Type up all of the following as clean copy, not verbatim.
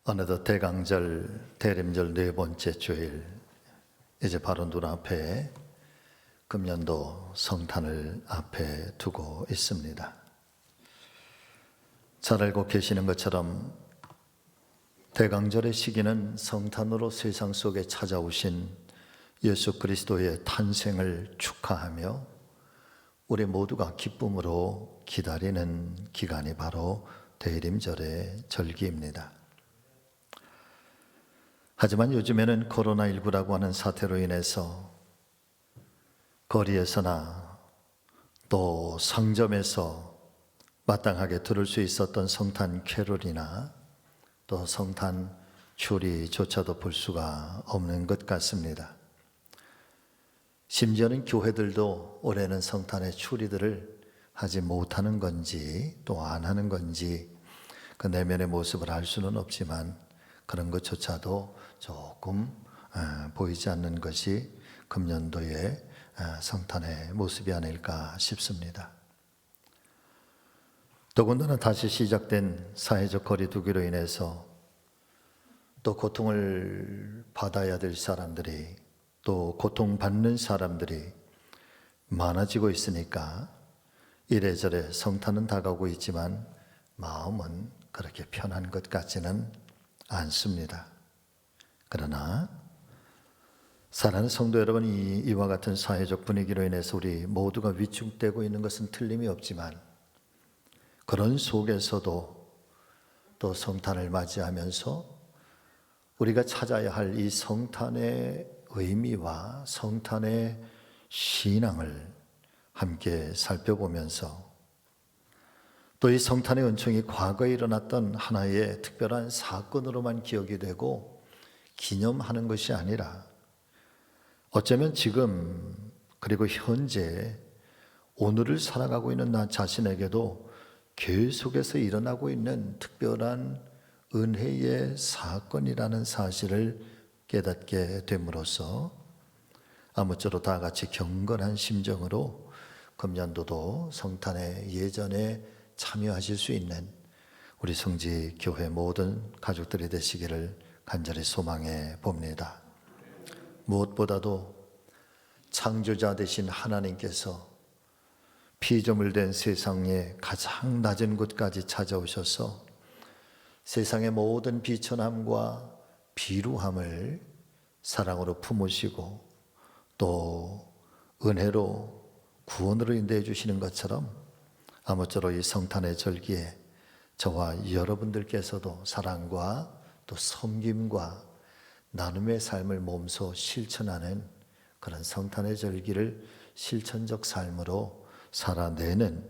어느덧 대강절, 대림절 네 번째 주일, 이제 바로 눈앞에 금년도 성탄을 앞에 두고 있습니다. 잘 알고 계시는 것처럼 대강절의 시기는 성탄으로 세상 속에 찾아오신 예수 그리스도의 탄생을 축하하며 우리 모두가 기쁨으로 기다리는 기간이 바로 대림절의 절기입니다. 하지만 요즘에는 코로나19라고 하는 사태로 인해서 거리에서나 또 상점에서 마땅하게 들을 수 있었던 성탄 캐롤이나 또 성탄 추리조차도 볼 수가 없는 것 같습니다. 심지어는 교회들도 올해는 성탄의 추리들을 하지 못하는 건지 또 안 하는 건지 그 내면의 모습을 알 수는 없지만 그런 것조차도 조금 보이지 않는 것이 금년도의 성탄의 모습이 아닐까 싶습니다. 더군다나 다시 시작된 사회적 거리두기로 인해서 또 고통을 받아야 될 사람들이 또 고통받는 사람들이 많아지고 있으니까 이래저래 성탄은 다가오고 있지만 마음은 그렇게 편한 것 같지는 않습니다. 그러나 사랑하는 성도 여러분, 이와 같은 사회적 분위기로 인해서 우리 모두가 위축되고 있는 것은 틀림이 없지만 그런 속에서도 또 성탄을 맞이하면서 우리가 찾아야 할 이 성탄의 의미와 성탄의 신앙을 함께 살펴보면서 또 이 성탄의 은총이 과거에 일어났던 하나의 특별한 사건으로만 기억이 되고 기념하는 것이 아니라 어쩌면 지금 그리고 현재 오늘을 살아가고 있는 나 자신에게도 계속해서 일어나고 있는 특별한 은혜의 사건이라는 사실을 깨닫게 됨으로써 아무쪼록 다 같이 경건한 심정으로 금년도도 성탄의 예전에 참여하실 수 있는 우리 성지 교회 모든 가족들이 되시기를 간절히 소망해 봅니다. 무엇보다도 창조자 되신 하나님께서 피조물 된 세상의 가장 낮은 곳까지 찾아오셔서 세상의 모든 비천함과 비루함을 사랑으로 품으시고 또 은혜로 구원으로 인도해 주시는 것처럼 아무쪼록 이 성탄의 절기에 저와 여러분들께서도 사랑과 또 섬김과 나눔의 삶을 몸소 실천하는 그런 성탄의 절기를 실천적 삶으로 살아내는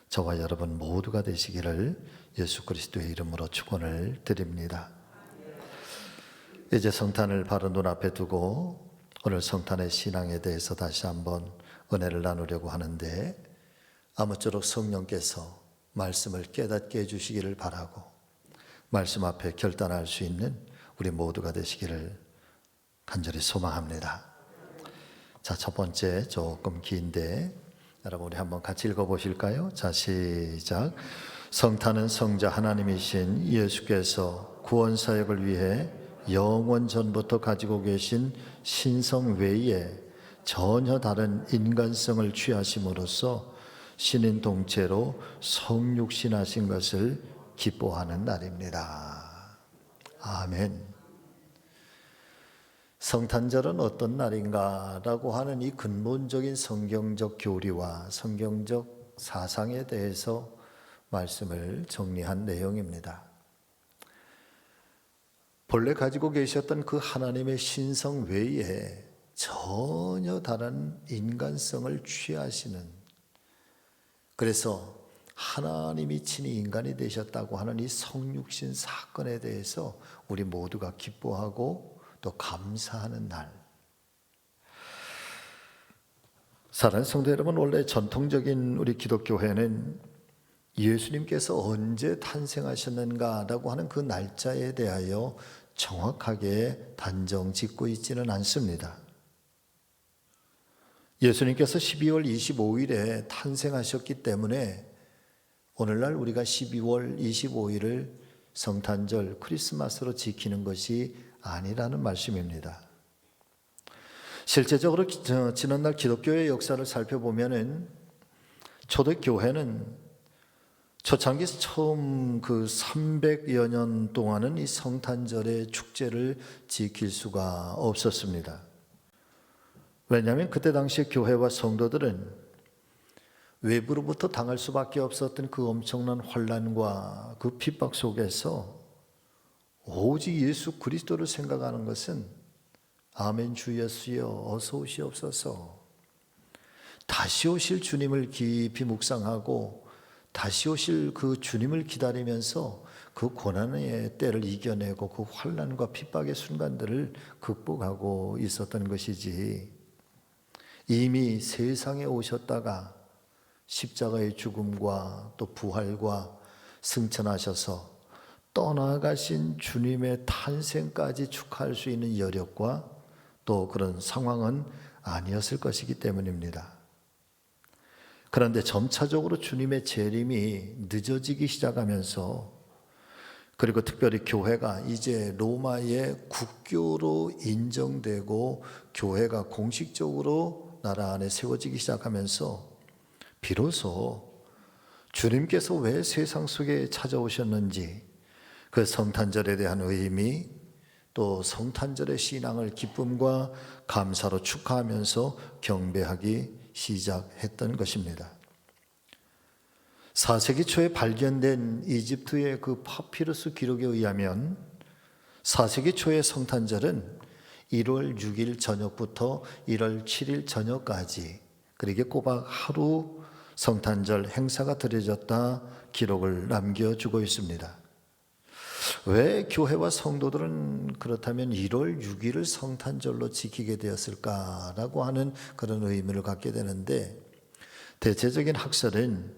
저와 여러분 모두가 되시기를 예수 그리스도의 이름으로 축원을 드립니다. 이제 성탄을 바로 눈앞에 두고 오늘 성탄의 신앙에 대해서 다시 한번 은혜를 나누려고 하는데 아무쪼록 성령께서 말씀을 깨닫게 해주시기를 바라고 말씀 앞에 결단할 수 있는 우리 모두가 되시기를 간절히 소망합니다. 자, 첫 번째 조금 긴데 여러분 우리 한번 같이 읽어보실까요? 자, 시작. 성탄은 성자 하나님이신 예수께서 구원사역을 위해 영원 전부터 가지고 계신 신성 외에 전혀 다른 인간성을 취하심으로써 신인 동체로 성육신하신 것을 기뻐하는 날입니다. 아멘. 성탄절은 어떤 날인가라고 하는 이 근본적인 성경적 교리와 성경적 사상에 대해서 말씀을 정리한 내용입니다. 본래 가지고 계셨던 그 하나님의 신성 외에 전혀 다른 인간성을 취하시는, 그래서 하나님이 친히 인간이 되셨다고 하는 이 성육신 사건에 대해서 우리 모두가 기뻐하고 또 감사하는 날. 사랑하는 성도 여러분, 원래 전통적인 우리 기독교회는 예수님께서 언제 탄생하셨는가라고 하는 그 날짜에 대하여 정확하게 단정 짓고 있지는 않습니다. 예수님께서 12월 25일에 탄생하셨기 때문에 오늘날 우리가 12월 25일을 성탄절, 크리스마스로 지키는 것이 아니라는 말씀입니다. 실제적으로 지난날 기독교의 역사를 살펴보면은 초대교회는 초창기 처음 그 300여 년 동안은 이 성탄절의 축제를 지킬 수가 없었습니다. 왜냐하면 그때 당시에 교회와 성도들은 외부로부터 당할 수밖에 없었던 그 엄청난 환난과 그 핍박 속에서 오직 예수 그리스도를 생각하는 것은 아멘 주 예수여 어서 오시옵소서, 다시 오실 주님을 깊이 묵상하고 다시 오실 그 주님을 기다리면서 그 고난의 때를 이겨내고 그 환난과 핍박의 순간들을 극복하고 있었던 것이지, 이미 세상에 오셨다가 십자가의 죽음과 또 부활과 승천하셔서 떠나가신 주님의 탄생까지 축하할 수 있는 여력과 또 그런 상황은 아니었을 것이기 때문입니다. 그런데 점차적으로 주님의 재림이 늦어지기 시작하면서, 그리고 특별히 교회가 이제 로마의 국교로 인정되고 교회가 공식적으로 나라 안에 세워지기 시작하면서 비로소 주님께서 왜 세상 속에 찾아오셨는지, 그 성탄절에 대한 의미, 또 성탄절의 신앙을 기쁨과 감사로 축하하면서 경배하기 시작했던 것입니다. 4세기 초에 발견된 이집트의 그 파피루스 기록에 의하면 4세기 초의 성탄절은 1월 6일 저녁부터 1월 7일 저녁까지, 그러게 꼬박 하루 성탄절 행사가 드려졌다 기록을 남겨주고 있습니다. 왜 교회와 성도들은 그렇다면 1월 6일을 성탄절로 지키게 되었을까라고 하는 그런 의문을 갖게 되는데, 대체적인 학설은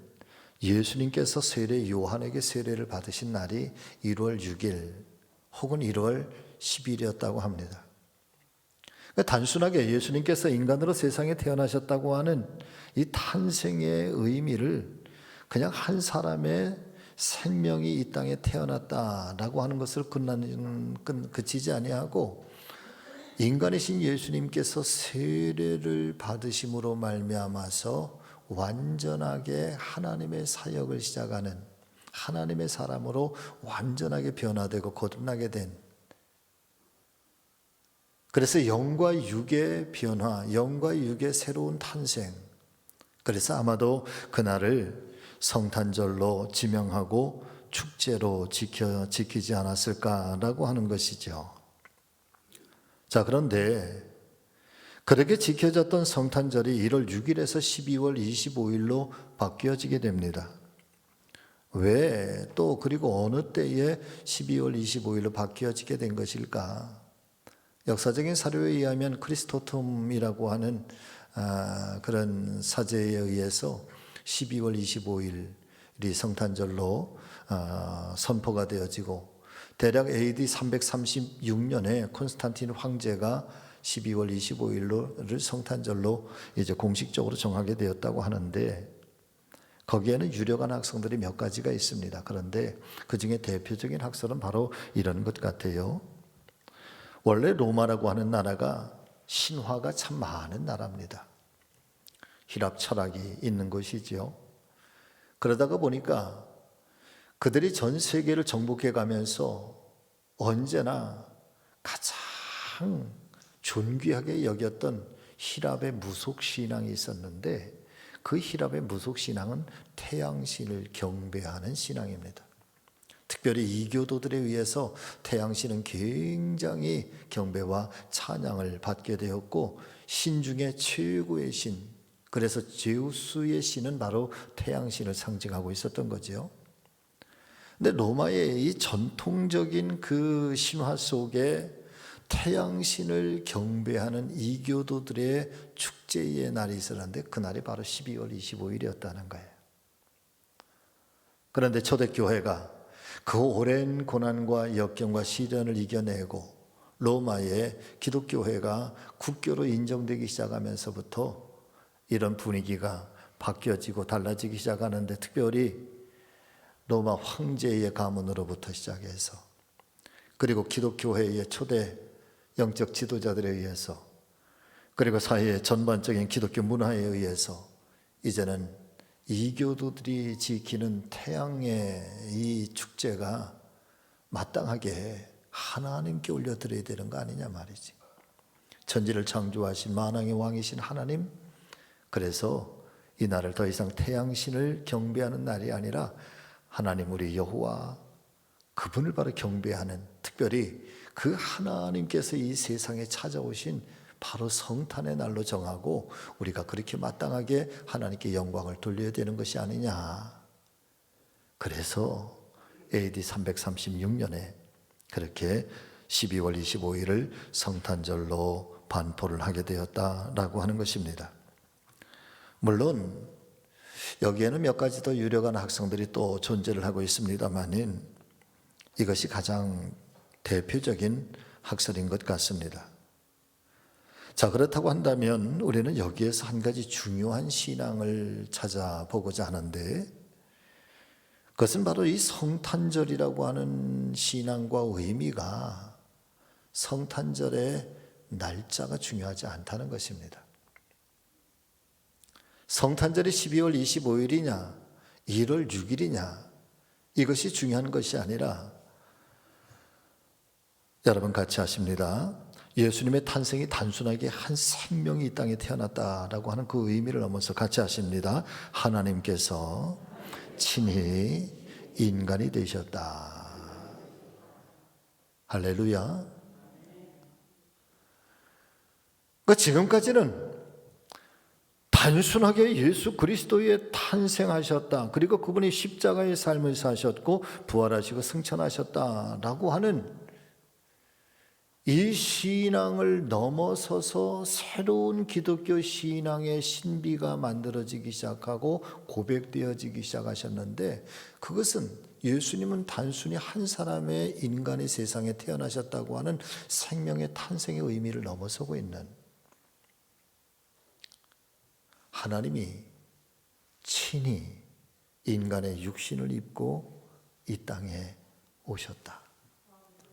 예수님께서 세례 요한에게 세례를 받으신 날이 1월 6일 혹은 1월 10일이었다고 합니다. 그러니까 단순하게 예수님께서 인간으로 세상에 태어나셨다고 하는 이 탄생의 의미를 그냥 한 사람의 생명이 이 땅에 태어났다라고 하는 것을 그치지 아니하고, 인간이신 예수님께서 세례를 받으심으로 말미암아서 완전하게 하나님의 사역을 시작하는, 하나님의 사람으로 완전하게 변화되고 거듭나게 된, 그래서 영과 육의 변화, 영과 육의 새로운 탄생, 그래서 아마도 그날을 성탄절로 지명하고 축제로 지키지 않았을까라고 하는 것이죠. 자, 그런데 그렇게 지켜졌던 성탄절이 1월 6일에서 12월 25일로 바뀌어지게 됩니다. 왜 또 그리고 어느 때에 12월 25일로 바뀌어지게 된 것일까? 역사적인 사료에 의하면 크리스토툼이라고 하는 그런 사제에 의해서 12월 25일이 성탄절로 선포가 되어지고, 대략 AD 336년에 콘스탄틴 황제가 12월 25일을 성탄절로 이제 공식적으로 정하게 되었다고 하는데, 거기에는 유력한 학설들이 몇 가지가 있습니다. 그런데 그 중에 대표적인 학설은 바로 이런 것 같아요. 원래 로마라고 하는 나라가 신화가 참 많은 나라입니다. 희락 철학이 있는 곳이지요. 그러다가 보니까 그들이 전 세계를 정복해 가면서 언제나 가장 존귀하게 여겼던 히랍의 무속신앙이 있었는데, 그 히랍의 무속신앙은 태양신을 경배하는 신앙입니다. 특별히 이교도들에 의해서 태양신은 굉장히 경배와 찬양을 받게 되었고, 신 중에 최고의 신, 그래서 제우스의 신은 바로 태양신을 상징하고 있었던 거죠. 근데 로마의 이 전통적인 그 신화 속에 태양신을 경배하는 이교도들의 축제의 날이 있었는데, 그날이 바로 12월 25일이었다는 거예요. 그런데 초대교회가 그 오랜 고난과 역경과 시련을 이겨내고 로마의 기독교회가 국교로 인정되기 시작하면서부터 이런 분위기가 바뀌어지고 달라지기 시작하는데, 특별히 로마 황제의 가문으로부터 시작해서 그리고 기독교회의 초대 영적 지도자들에 의해서 그리고 사회의 전반적인 기독교 문화에 의해서 이제는 이교도들이 지키는 태양의 이 축제가 마땅하게 하나님께 올려드려야 되는 거 아니냐 말이지. 천지를 창조하신 만왕의 왕이신 하나님, 그래서 이 날을 더 이상 태양신을 경배하는 날이 아니라 하나님 우리 여호와 그분을 바로 경배하는, 특별히 그 하나님께서 이 세상에 찾아오신 바로 성탄의 날로 정하고 우리가 그렇게 마땅하게 하나님께 영광을 돌려야 되는 것이 아니냐. 그래서 AD 336년에 그렇게 12월 25일을 성탄절로 반포를 하게 되었다라고 하는 것입니다. 물론 여기에는 몇 가지 더 유력한 학성들이 또 존재를 하고 있습니다만 이것이 가장 대표적인 학설인 것 같습니다. 자, 그렇다고 한다면 우리는 여기에서 한 가지 중요한 신앙을 찾아보고자 하는데, 그것은 바로 이 성탄절이라고 하는 신앙과 의미가 성탄절의 날짜가 중요하지 않다는 것입니다. 성탄절이 12월 25일이냐 1월 6일이냐 이것이 중요한 것이 아니라, 여러분 같이 아십니다. 예수님의 탄생이 단순하게 한 생명이 이 땅에 태어났다라고 하는 그 의미를 넘어서 같이 아십니다. 하나님께서 친히 인간이 되셨다. 할렐루야. 그러니까 지금까지는 단순하게 예수 그리스도의 탄생하셨다, 그리고 그분이 십자가의 삶을 사셨고 부활하시고 승천하셨다라고 하는 이 신앙을 넘어서서 새로운 기독교 신앙의 신비가 만들어지기 시작하고 고백되어지기 시작하셨는데, 그것은 예수님은 단순히 한 사람의 인간의 세상에 태어나셨다고 하는 생명의 탄생의 의미를 넘어서고 있는, 하나님이 친히 인간의 육신을 입고 이 땅에 오셨다.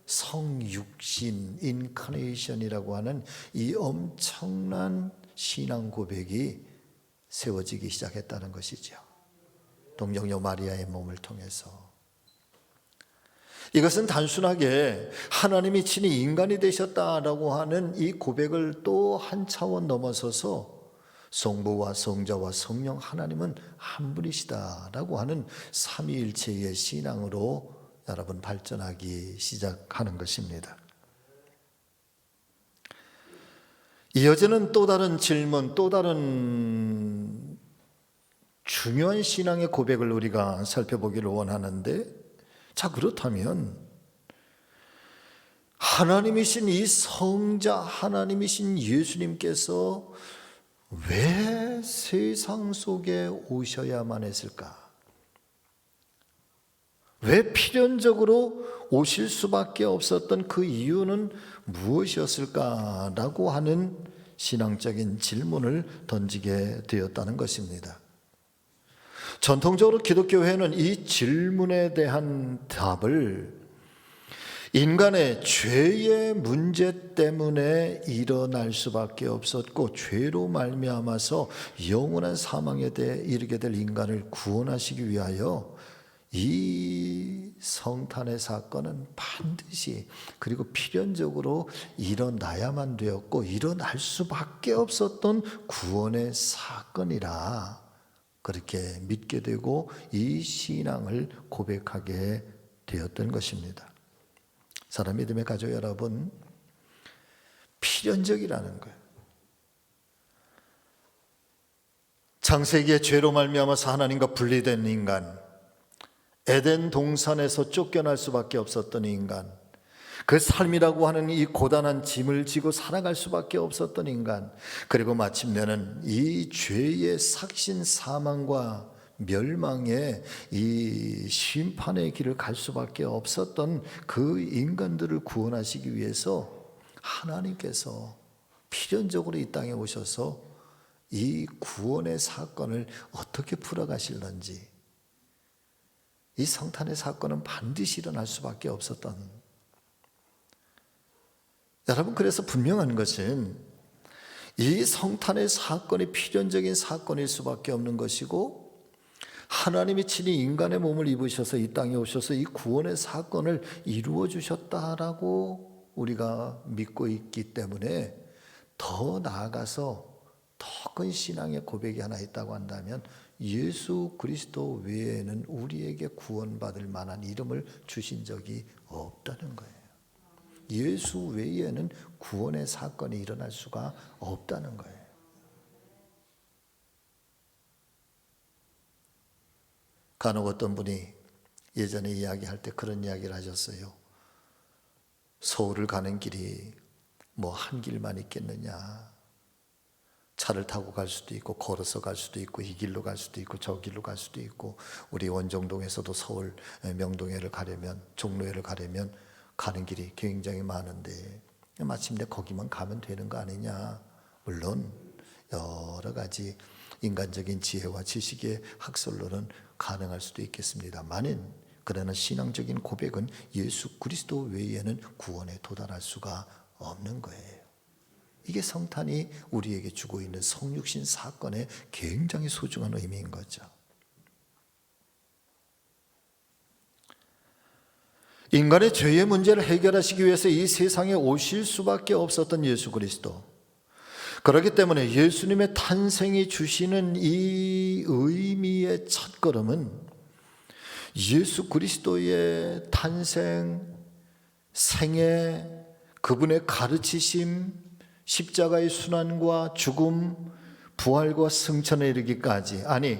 성육신, 인카네이션이라고 하는 이 엄청난 신앙 고백이 세워지기 시작했다는 것이죠. 동정녀 마리아의 몸을 통해서. 이것은 단순하게 하나님이 친히 인간이 되셨다라고 하는 이 고백을 또 한 차원 넘어서서 성부와 성자와 성령 하나님은 한 분이시다라고 하는 삼위일체의 신앙으로 여러분 발전하기 시작하는 것입니다. 이어지는 또 다른 질문, 또 다른 중요한 신앙의 고백을 우리가 살펴보기를 원하는데, 자, 그렇다면 하나님이신 이 성자 하나님이신 예수님께서 왜 세상 속에 오셔야만 했을까? 왜 필연적으로 오실 수밖에 없었던 그 이유는 무엇이었을까라고 하는 신앙적인 질문을 던지게 되었다는 것입니다. 전통적으로 기독교회는 이 질문에 대한 답을 인간의 죄의 문제 때문에 일어날 수밖에 없었고, 죄로 말미암아서 영원한 사망에 대해 이르게 될 인간을 구원하시기 위하여 이 성탄의 사건은 반드시 그리고 필연적으로 일어나야만 되었고 일어날 수밖에 없었던 구원의 사건이라 그렇게 믿게 되고 이 신앙을 고백하게 되었던 것입니다. 사랑 믿음의 가족 여러분, 필연적이라는 거예요. 창세기의 죄로 말미암아서 하나님과 분리된 인간, 에덴 동산에서 쫓겨날 수밖에 없었던 인간, 그 삶이라고 하는 이 고단한 짐을 지고 살아갈 수밖에 없었던 인간, 그리고 마침내는 이 죄의 삭신 사망과 멸망의 이 심판의 길을 갈 수밖에 없었던 그 인간들을 구원하시기 위해서 하나님께서 필연적으로 이 땅에 오셔서 이 구원의 사건을 어떻게 풀어가실런지, 이 성탄의 사건은 반드시 일어날 수밖에 없었던. 여러분, 그래서 분명한 것은 이 성탄의 사건이 필연적인 사건일 수밖에 없는 것이고, 하나님이 친히 인간의 몸을 입으셔서 이 땅에 오셔서 이 구원의 사건을 이루어 주셨다라고 우리가 믿고 있기 때문에, 더 나아가서 더 큰 신앙의 고백이 하나 있다고 한다면, 예수 그리스도 외에는 우리에게 구원받을 만한 이름을 주신 적이 없다는 거예요. 예수 외에는 구원의 사건이 일어날 수가 없다는 거예요. 간혹 어떤 분이 예전에 이야기할 때 그런 이야기를 하셨어요. 서울을 가는 길이 뭐 한 길만 있겠느냐. 차를 타고 갈 수도 있고 걸어서 갈 수도 있고 이 길로 갈 수도 있고 저 길로 갈 수도 있고, 우리 원정동에서도 서울 명동회를 가려면, 종로회를 가려면 가는 길이 굉장히 많은데 마침내 거기만 가면 되는 거 아니냐. 물론 여러 가지 인간적인 지혜와 지식의 학설로는 가능할 수도 있겠습니다만은, 그러나 신앙적인 고백은 예수 그리스도 외에는 구원에 도달할 수가 없는 거예요. 이게 성탄이 우리에게 주고 있는 성육신 사건의 굉장히 소중한 의미인 거죠. 인간의 죄의 문제를 해결하시기 위해서 이 세상에 오실 수밖에 없었던 예수 그리스도. 그렇기 때문에 예수님의 탄생이 주시는 이 의미의 첫걸음은 예수 그리스도의 탄생, 생애, 그분의 가르치심, 십자가의 순환과 죽음, 부활과 승천에 이르기까지, 아니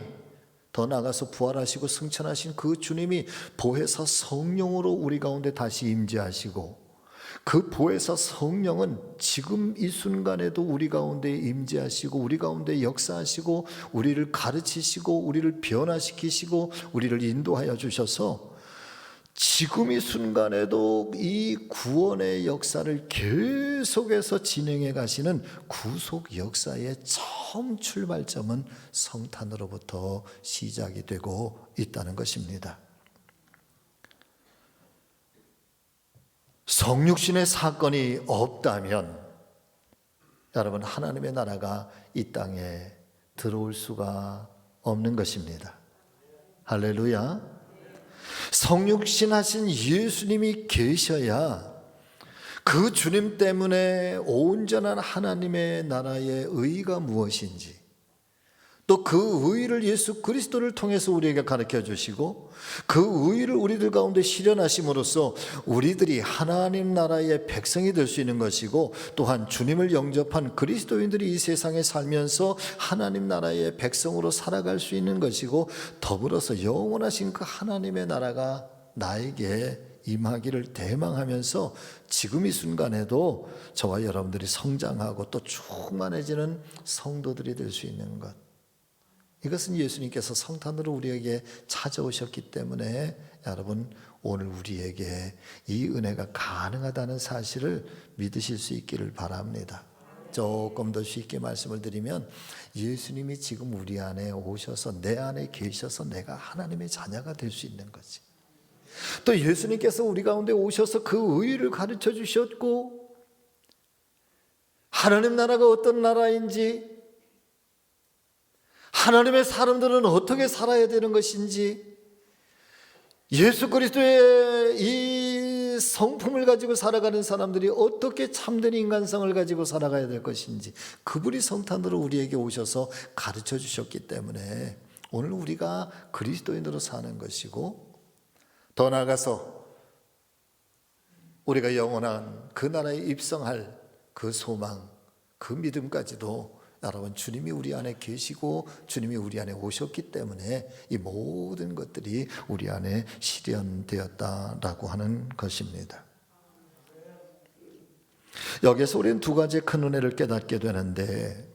더 나아가서 부활하시고 승천하신 그 주님이 보혜사 성령으로 우리 가운데 다시 임재하시고, 그 보혜사 성령은 지금 이 순간에도 우리 가운데 임재하시고 우리 가운데 역사하시고 우리를 가르치시고 우리를 변화시키시고 우리를 인도하여 주셔서 지금 이 순간에도 이 구원의 역사를 계속해서 진행해 가시는 구속 역사의 처음 출발점은 성탄으로부터 시작이 되고 있다는 것입니다. 성육신의 사건이 없다면 여러분, 하나님의 나라가 이 땅에 들어올 수가 없는 것입니다. 할렐루야. 성육신 하신 예수님이 계셔야 그 주님 때문에 온전한 하나님의 나라의 의의가 무엇인지, 또 그 의의를 예수 그리스도를 통해서 우리에게 가르쳐 주시고 그 의의를 우리들 가운데 실현하심으로써 우리들이 하나님 나라의 백성이 될 수 있는 것이고, 또한 주님을 영접한 그리스도인들이 이 세상에 살면서 하나님 나라의 백성으로 살아갈 수 있는 것이고, 더불어서 영원하신 그 하나님의 나라가 나에게 임하기를 대망하면서 지금 이 순간에도 저와 여러분들이 성장하고 또 충만해지는 성도들이 될 수 있는 것, 이것은 예수님께서 성탄으로 우리에게 찾아오셨기 때문에 여러분, 오늘 우리에게 이 은혜가 가능하다는 사실을 믿으실 수 있기를 바랍니다. 조금 더 쉽게 말씀을 드리면, 예수님이 지금 우리 안에 오셔서 내 안에 계셔서 내가 하나님의 자녀가 될 수 있는 거지. 또 예수님께서 우리 가운데 오셔서 그 의의를 가르쳐 주셨고, 하나님 나라가 어떤 나라인지, 하나님의 사람들은 어떻게 살아야 되는 것인지, 예수 그리스도의 이 성품을 가지고 살아가는 사람들이 어떻게 참된 인간성을 가지고 살아가야 될 것인지, 그분이 성탄으로 우리에게 오셔서 가르쳐 주셨기 때문에 오늘 우리가 그리스도인으로 사는 것이고, 더 나아가서 우리가 영원한 그 나라에 입성할 그 소망, 그 믿음까지도 여러분, 주님이 우리 안에 계시고 주님이 우리 안에 오셨기 때문에 이 모든 것들이 우리 안에 실현되었다라고 하는 것입니다. 여기에서 우리는 두 가지의 큰 은혜를 깨닫게 되는데,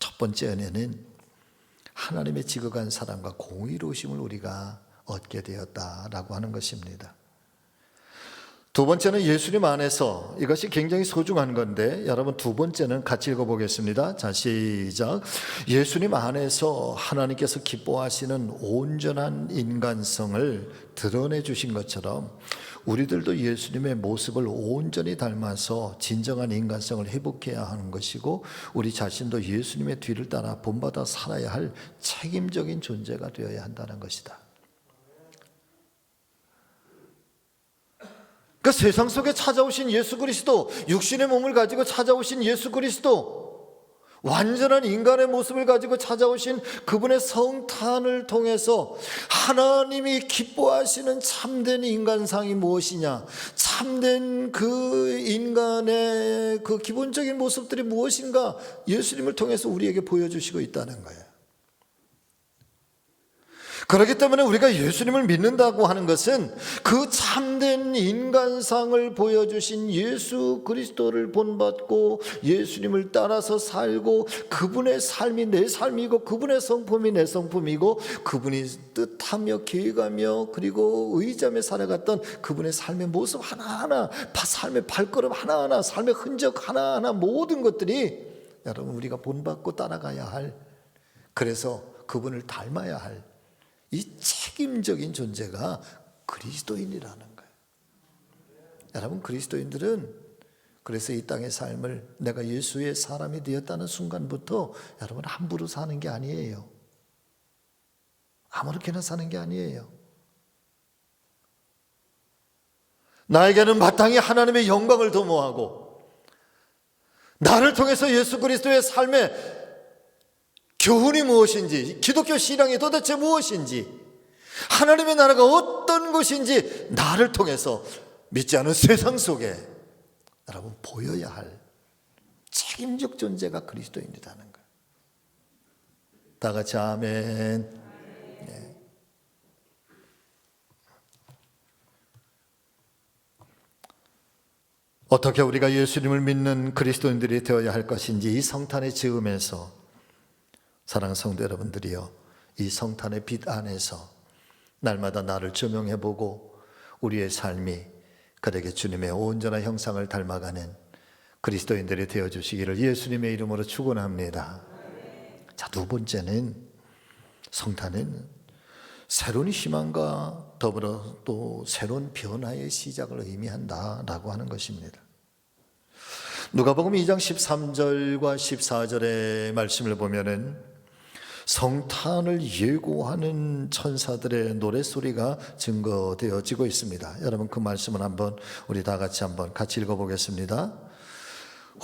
첫 번째 은혜는 하나님의 지극한 사랑과 공의로우심을 우리가 얻게 되었다라고 하는 것입니다. 두 번째는 예수님 안에서, 이것이 굉장히 소중한 건데 여러분 두 번째는 같이 읽어보겠습니다. 자, 시작. 예수님 안에서 하나님께서 기뻐하시는 온전한 인간성을 드러내 주신 것처럼 우리들도 예수님의 모습을 온전히 닮아서 진정한 인간성을 회복해야 하는 것이고, 우리 자신도 예수님의 뒤를 따라 본받아 살아야 할 책임적인 존재가 되어야 한다는 것이다. 그 세상 속에 찾아오신 예수 그리스도, 육신의 몸을 가지고 찾아오신 예수 그리스도, 완전한 인간의 모습을 가지고 찾아오신 그분의 성탄을 통해서 하나님이 기뻐하시는 참된 인간상이 무엇이냐, 참된 그 인간의 그 기본적인 모습들이 무엇인가, 예수님을 통해서 우리에게 보여주시고 있다는 거예요. 그렇기 때문에 우리가 예수님을 믿는다고 하는 것은 그 참된 인간상을 보여주신 예수 그리스도를 본받고 예수님을 따라서 살고, 그분의 삶이 내 삶이고 그분의 성품이 내 성품이고, 그분이 뜻하며 계획하며 그리고 의지하며 살아갔던 그분의 삶의 모습 하나하나, 삶의 발걸음 하나하나, 삶의 흔적 하나하나, 모든 것들이 여러분 우리가 본받고 따라가야 할, 그래서 그분을 닮아야 할 이 책임적인 존재가 그리스도인이라는 거예요. 여러분, 그리스도인들은 그래서 이 땅의 삶을 내가 예수의 사람이 되었다는 순간부터 여러분 함부로 사는 게 아니에요. 아무렇게나 사는 게 아니에요. 나에게는 마땅히 하나님의 영광을 도모하고, 나를 통해서 예수 그리스도의 삶의 교훈이 무엇인지, 기독교 신앙이 도대체 무엇인지, 하나님의 나라가 어떤 것인지 나를 통해서 믿지 않은 세상 속에 여러분 보여야 할 책임적 존재가 그리스도인이라는 거예요. 다 같이 아멘. 네. 어떻게 우리가 예수님을 믿는 그리스도인들이 되어야 할 것인지, 이 성탄의 즈음에서 사랑하는 성도 여러분들이요, 이 성탄의 빛 안에서 날마다 나를 조명해보고 우리의 삶이 그에게 주님의 온전한 형상을 닮아가는 그리스도인들이 되어주시기를 예수님의 이름으로 축원합니다. 자, 두 번째는, 성탄은 새로운 희망과 더불어 또 새로운 변화의 시작을 의미한다라고 하는 것입니다. 누가복음 2장 13절과 14절의 말씀을 보면은 성탄을 예고하는 천사들의 노랫소리가 증거되어지고 있습니다. 여러분, 그 말씀을 한번 우리 다 같이 읽어보겠습니다.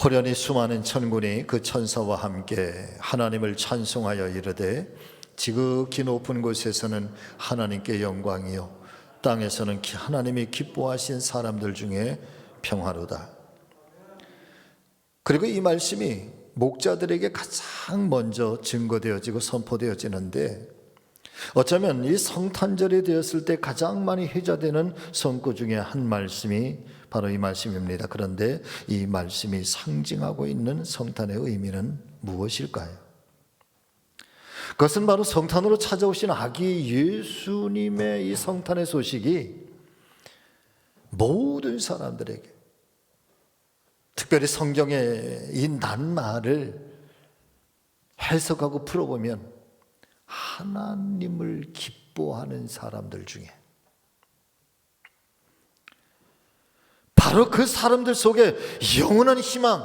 호련히 수많은 천군이 그 천사와 함께 하나님을 찬송하여 이르되, 지극히 높은 곳에서는 하나님께 영광이요, 땅에서는 하나님이 기뻐하신 사람들 중에 평화로다. 그리고 이 말씀이 목자들에게 가장 먼저 증거되어지고 선포되어지는데, 어쩌면 이 성탄절이 되었을 때 가장 많이 회자되는 성구 중에 한 말씀이 바로 이 말씀입니다. 그런데 이 말씀이 상징하고 있는 성탄의 의미는 무엇일까요? 그것은 바로 성탄으로 찾아오신 아기 예수님의 이 성탄의 소식이 모든 사람들에게, 특별히 성경의 이 낱말을 해석하고 풀어보면 하나님을 기뻐하는 사람들 중에, 바로 그 사람들 속에 영원한 희망,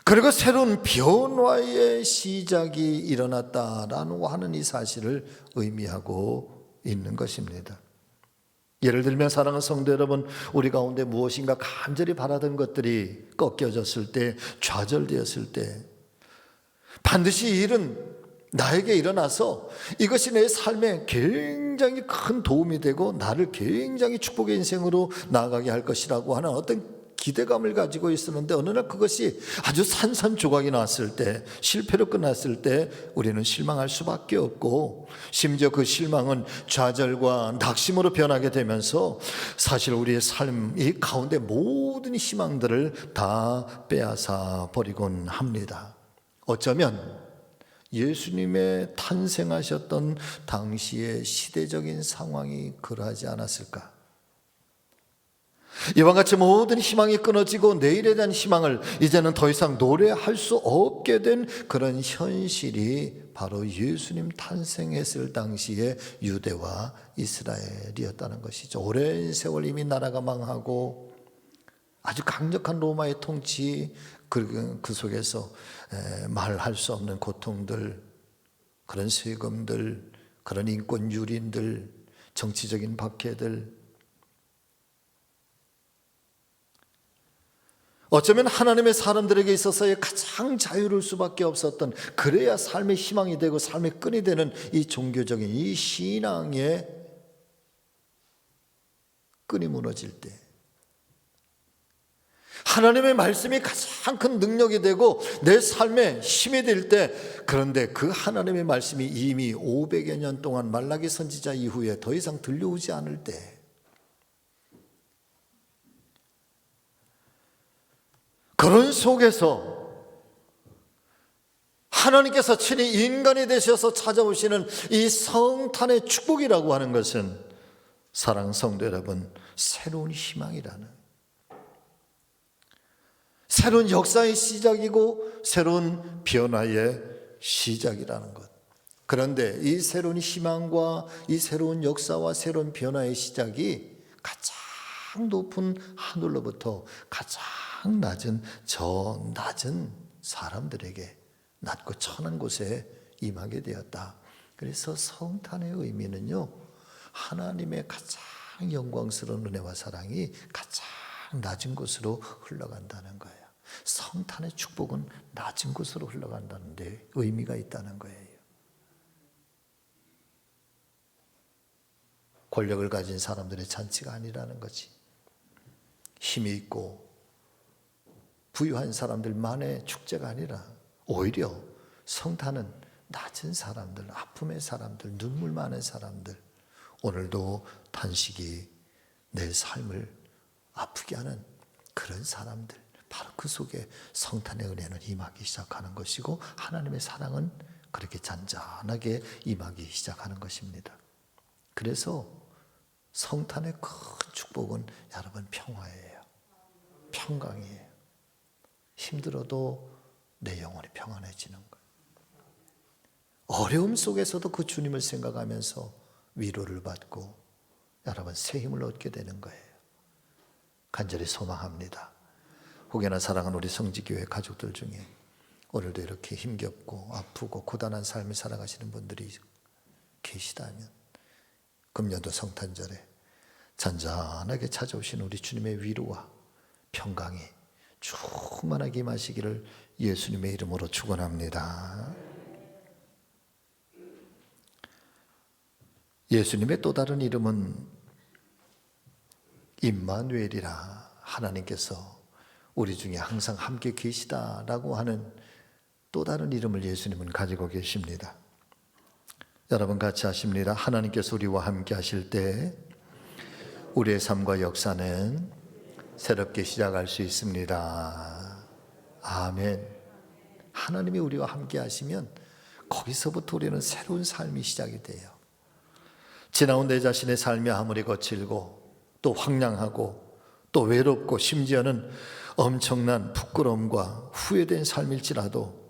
그리고 새로운 변화의 시작이 일어났다라고 하는 이 사실을 의미하고 있는 것입니다. 예를 들면 사랑하는 성도 여러분, 우리 가운데 무엇인가 간절히 바라던 것들이 꺾여졌을 때, 좌절되었을 때, 반드시 이 일은 나에게 일어나서 이것이 내 삶에 굉장히 큰 도움이 되고 나를 굉장히 축복의 인생으로 나아가게 할 것이라고 하는 어떤 기대감을 가지고 있었는데, 어느 날 그것이 아주 산산조각이 났을 때, 실패로 끝났을 때 우리는 실망할 수밖에 없고, 심지어 그 실망은 좌절과 낙심으로 변하게 되면서 사실 우리의 삶 이 가운데 모든 희망들을 다 빼앗아 버리곤 합니다. 어쩌면 예수님의 탄생하셨던 당시의 시대적인 상황이 그러하지 않았을까? 이와 같이 모든 희망이 끊어지고 내일에 대한 희망을 이제는 더 이상 노래할 수 없게 된 그런 현실이 바로 예수님 탄생했을 당시의 유대와 이스라엘이었다는 것이죠. 오랜 세월 이미 나라가 망하고 아주 강력한 로마의 통치, 그 속에서 말할 수 없는 고통들, 그런 세금들, 그런 인권 유린들, 정치적인 박해들, 어쩌면 하나님의 사람들에게 있어서의 가장 자유로울 수밖에 없었던, 그래야 삶의 희망이 되고 삶의 끈이 되는 이 종교적인 이 신앙의 끈이 무너질 때, 하나님의 말씀이 가장 큰 능력이 되고 내 삶의 힘이 될 때, 그런데 그 하나님의 말씀이 이미 500여 년 동안 말라기 선지자 이후에 더 이상 들려오지 않을 때, 그런 속에서 하나님께서 친히 인간이 되셔서 찾아오시는 이 성탄의 축복이라고 하는 것은, 사랑하는 성도 여러분, 새로운 희망이라는, 새로운 역사의 시작이고 새로운 변화의 시작이라는 것. 그런데 이 새로운 희망과 이 새로운 역사와 새로운 변화의 시작이 가장 높은 하늘로부터 가장 낮은 저 낮은 사람들에게, 낮고 천한 곳에 임하게 되었다. 그래서 성탄의 의미는요, 하나님의 가장 영광스러운 은혜와 사랑이 가장 낮은 곳으로 흘러간다는 거예요. 성탄의 축복은 낮은 곳으로 흘러간다는 데 의미가 있다는 거예요. 권력을 가진 사람들의 잔치가 아니라는 거지. 힘이 있고 부유한 사람들만의 축제가 아니라 오히려 성탄은 낮은 사람들, 아픔의 사람들, 눈물 많은 사람들, 오늘도 탄식이 내 삶을 아프게 하는 그런 사람들, 바로 그 속에 성탄의 은혜는 임하기 시작하는 것이고 하나님의 사랑은 그렇게 잔잔하게 임하기 시작하는 것입니다. 그래서 성탄의 큰 축복은 여러분 평화예요. 평강이에요. 힘들어도 내 영혼이 평안해지는 거예요. 어려움 속에서도 그 주님을 생각하면서 위로를 받고 여러분 새 힘을 얻게 되는 거예요. 간절히 소망합니다. 혹여나 사랑하는 우리 성지교회 가족들 중에 오늘도 이렇게 힘겹고 아프고 고단한 삶을 살아가시는 분들이 계시다면, 금년도 성탄절에 잔잔하게 찾아오신 우리 주님의 위로와 평강이 충만하게 임하시기를 예수님의 이름으로 축원합니다. 예수님의 또 다른 이름은 임마누엘이라, 하나님께서 우리 중에 항상 함께 계시다라고 하는 또 다른 이름을 예수님은 가지고 계십니다. 여러분 같이 하십니다. 하나님께서 우리와 함께 하실 때 우리의 삶과 역사는 새롭게 시작할 수 있습니다. 아멘. 하나님이 우리와 함께 하시면 거기서부터 우리는 새로운 삶이 시작이 돼요. 지나온 내 자신의 삶이 아무리 거칠고 또 황량하고 또 외롭고 심지어는 엄청난 부끄러움과 후회된 삶일지라도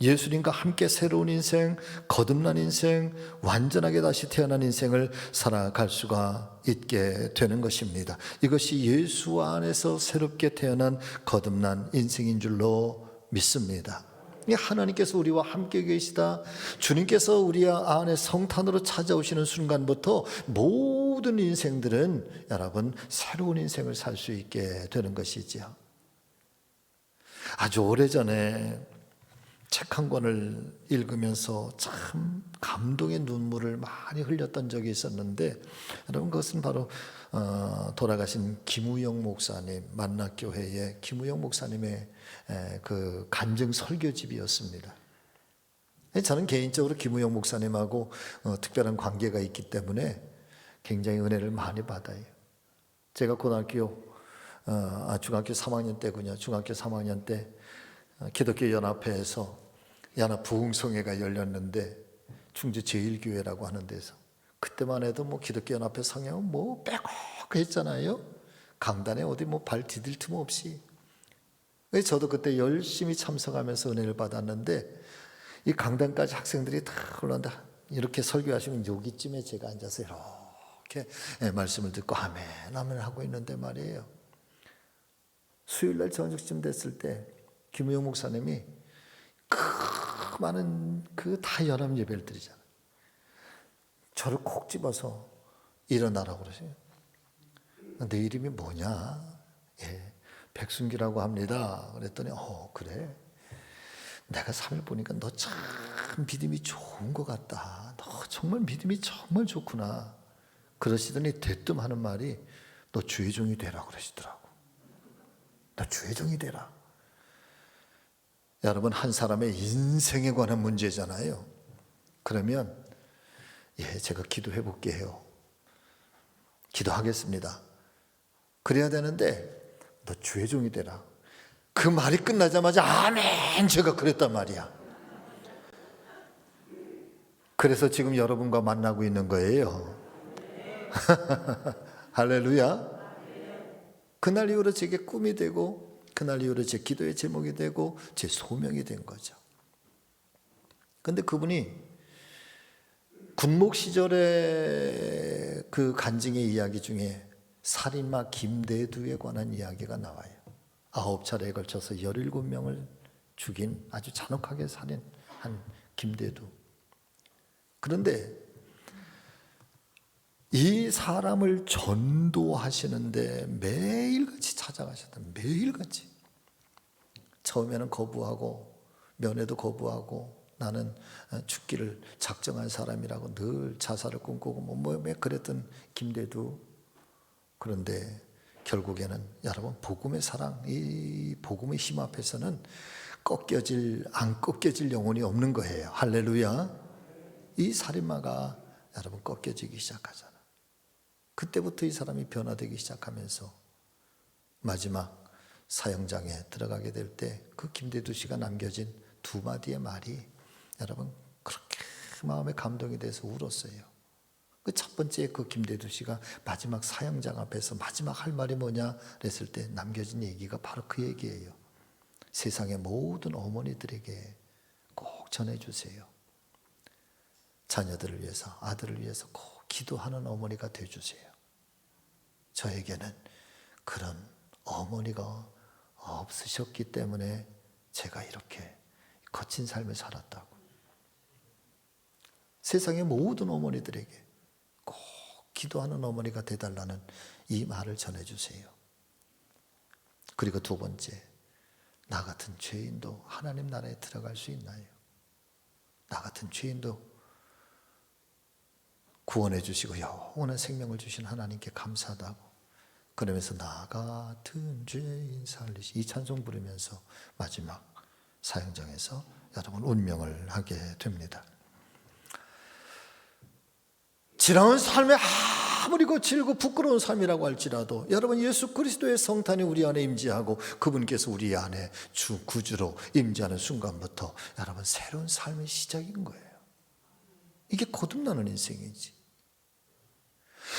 예수님과 함께 새로운 인생, 거듭난 인생, 완전하게 다시 태어난 인생을 살아갈 수가 있게 되는 것입니다. 이것이 예수 안에서 새롭게 태어난 거듭난 인생인 줄로 믿습니다. 하나님께서 우리와 함께 계시다, 주님께서 우리 안에 성탄으로 찾아오시는 순간부터 모든 인생들은 여러분 새로운 인생을 살 수 있게 되는 것이지요. 아주 오래전에 책 한 권을 읽으면서 참 감동의 눈물을 많이 흘렸던 적이 있었는데, 여러분 그것은 바로 돌아가신 김우영 목사님, 만락교회의 김우영 목사님의 그 간증 설교집이었습니다. 저는 개인적으로 김우영 목사님하고 특별한 관계가 있기 때문에 굉장히 은혜를 많이 받아요. 제가 중학교 3학년 때군요. 중학교 3학년 때 기독교 연합회에서 연합 부흥성회가 열렸는데, 충주 제1교회라고 하는 데서, 그때만 해도 기독교 연합회 성향은 빼곡했잖아요. 강단에 어디 뭐 발 디딜 틈 없이. 저도 그때 열심히 참석하면서 은혜를 받았는데 이 강단까지 학생들이 다 올라온다. 이렇게 설교하시면 여기쯤에 제가 앉아서 이렇게 말씀을 듣고 아멘 아멘 하고 있는데 말이에요. 수요일날 저녁쯤 됐을 때 김우영 목사님이 그 많은 그 다 연합 예배를 드리잖아요. 저를 콕 집어서 일어나라고 그러세요. 내 이름이 뭐냐? 예, 백순기라고 합니다. 그랬더니 그래? 내가 3일 보니까 너 참 믿음이 좋은 것 같다. 너 정말 믿음이 정말 좋구나. 그러시더니 대뜸 하는 말이 너 주의 종이 되라 그러시더라고. 너 주의 종이 되라. 여러분, 한 사람의 인생에 관한 문제잖아요. 그러면 제가 기도해 볼게요. 기도하겠습니다. 그래야 되는데 너 주의 종이 되라. 그 말이 끝나자마자 아멘 제가 그랬단 말이야. 그래서 지금 여러분과 만나고 있는 거예요. 할렐루야. 그날 이후로 제게 꿈이 되고 그날 이후로 제 기도의 제목이 되고 제 소명이 된 거죠. 근데 그분이 군목 시절의 그 간증의 이야기 중에 살인마 김대두에 관한 이야기가 나와요. 9차례에 걸쳐서 17명을 죽인 아주 잔혹하게 살인한 김대두. 그런데 이 사람을 전도하시는데 매일같이 찾아가셨다. 매일같이. 처음에는 거부하고 면회도 거부하고 나는 죽기를 작정한 사람이라고 늘 자살을 꿈꾸고 뭐 그랬던 김대두. 그런데 결국에는 여러분 복음의 사랑, 이 복음의 힘 앞에서는 안 꺾여질 영혼이 없는 거예요. 할렐루야. 이 살인마가 여러분 꺾여지기 시작하잖아. 그때부터 이 사람이 변화되기 시작하면서 마지막 사형장에 들어가게 될 때 그 김대두 씨가 남겨진 두 마디의 말이 여러분 그렇게 마음에 감동이 돼서 울었어요. 그 첫 번째 그 김대두 씨가 마지막 사형장 앞에서 마지막 할 말이 뭐냐 그랬을 때 남겨진 얘기가 바로 그 얘기예요. 세상의 모든 어머니들에게 꼭 전해주세요. 자녀들을 위해서, 아들을 위해서 꼭 기도하는 어머니가 되어주세요. 저에게는 그런 어머니가 없으셨기 때문에 제가 이렇게 거친 삶을 살았다고. 세상의 모든 어머니들에게 꼭 기도하는 어머니가 되달라는 이 말을 전해주세요. 그리고 두 번째, 나 같은 죄인도 하나님 나라에 들어갈 수 있나요? 나 같은 죄인도 구원해 주시고 영원한 생명을 주신 하나님께 감사하다고. 그러면서 나 같은 죄인 살리시 이 찬송 부르면서 마지막 사형장에서 여러분 운명을 하게 됩니다. 지나온 삶에 아무리 거칠고 부끄러운 삶이라고 할지라도 여러분 예수 그리스도의 성탄이 우리 안에 임재하고 그분께서 우리 안에 주 구주로 임재하는 순간부터 여러분 새로운 삶의 시작인 거예요. 이게 거듭나는 인생이지.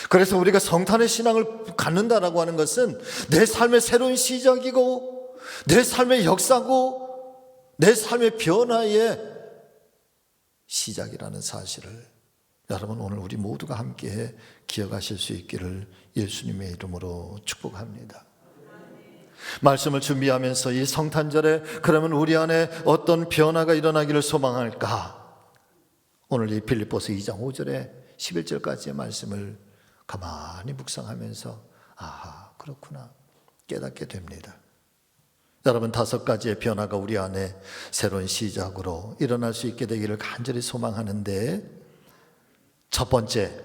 그래서 우리가 성탄의 신앙을 갖는다라고 하는 것은 내 삶의 새로운 시작이고 내 삶의 역사고 내 삶의 변화의 시작이라는 사실을 여러분 오늘 우리 모두가 함께 기억하실 수 있기를 예수님의 이름으로 축복합니다. 말씀을 준비하면서 이 성탄절에 그러면 우리 안에 어떤 변화가 일어나기를 소망할까? 오늘 이 빌립보서 2장 5절에 11절까지의 말씀을 가만히 묵상하면서 아하 그렇구나 깨닫게 됩니다. 여러분 5가지의 변화가 우리 안에 새로운 시작으로 일어날 수 있게 되기를 간절히 소망하는데 첫 번째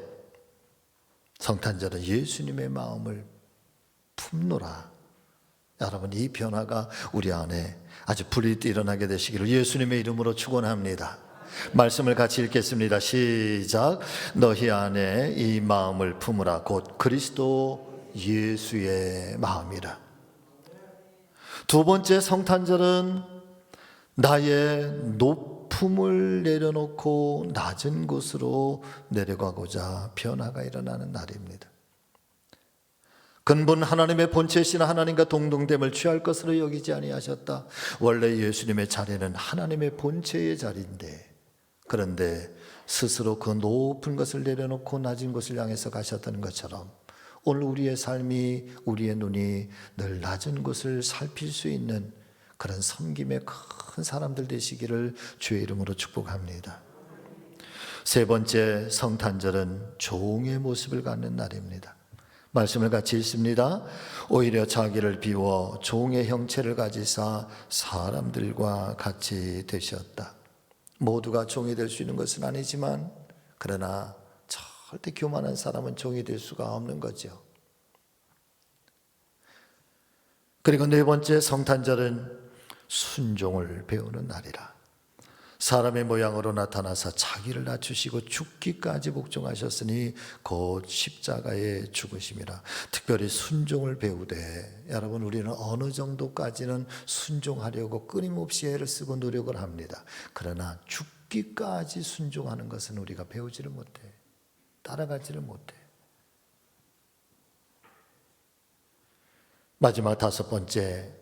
성탄절은 예수님의 마음을 품노라. 여러분 이 변화가 우리 안에 아주 불일듯 일어나게 되시기를 예수님의 이름으로 축원합니다. 말씀을 같이 읽겠습니다. 시작. 너희 안에 이 마음을 품으라. 곧 그리스도 예수의 마음이라. 두 번째 성탄절은 나의 높음을 내려놓고 낮은 곳으로 내려가고자 변화가 일어나는 날입니다. 근본 하나님의 본체이신 하나님과 동등됨을 취할 것으로 여기지 아니하셨다. 원래 예수님의 자리는 하나님의 본체의 자리인데, 그런데 스스로 그 높은 것을 내려놓고 낮은 것을 향해서 가셨다는 것처럼 오늘 우리의 삶이, 우리의 눈이 늘 낮은 곳을 살필 수 있는 그런 섬김의 큰 사람들 되시기를 주의 이름으로 축복합니다. 세 번째, 성탄절은 종의 모습을 갖는 날입니다. 말씀을 같이 읽습니다. 오히려 자기를 비워 종의 형체를 가지사 사람들과 같이 되셨다. 모두가 종이 될 수 있는 것은 아니지만, 그러나 절대 교만한 사람은 종이 될 수가 없는 거죠. 그리고 네 번째, 성탄절은 순종을 배우는 날이라. 사람의 모양으로 나타나서 자기를 낮추시고 죽기까지 복종하셨으니 곧 십자가에 죽으심이라. 특별히 순종을 배우되, 여러분, 우리는 어느 정도까지는 순종하려고 끊임없이 애를 쓰고 노력을 합니다. 그러나 죽기까지 순종하는 것은 우리가 배우지를 못해, 따라가지를 못해. 마지막 다섯 번째,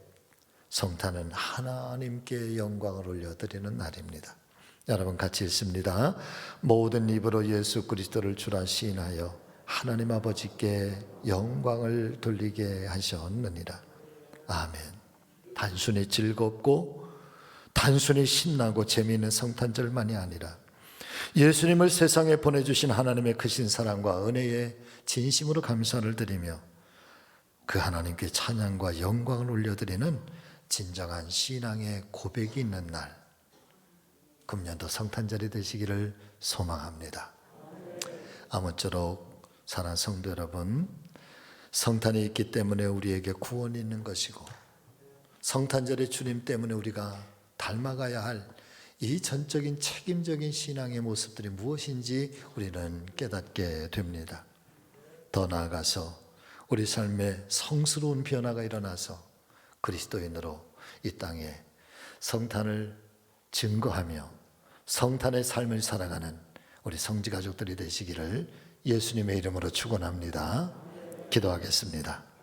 성탄은 하나님께 영광을 올려드리는 날입니다. 여러분 같이 읽습니다. 모든 입으로 예수 그리스도를 주라 시인하여 하나님 아버지께 영광을 돌리게 하셨느니라. 아멘. 단순히 즐겁고 단순히 신나고 재미있는 성탄절만이 아니라 예수님을 세상에 보내주신 하나님의 크신 사랑과 은혜에 진심으로 감사를 드리며 그 하나님께 찬양과 영광을 올려드리는 진정한 신앙의 고백이 있는 날, 금년도 성탄절이 되시기를 소망합니다. 아무쪼록 사랑하는 성도 여러분, 성탄이 있기 때문에 우리에게 구원이 있는 것이고, 성탄절의 주님 때문에 우리가 닮아가야 할 이 전적인 책임적인 신앙의 모습들이 무엇인지 우리는 깨닫게 됩니다. 더 나아가서 우리 삶에 성스러운 변화가 일어나서 그리스도인으로 이 땅에 성탄을 증거하며 성탄의 삶을 살아가는 우리 성지 가족들이 되시기를 예수님의 이름으로 축원합니다. 기도하겠습니다.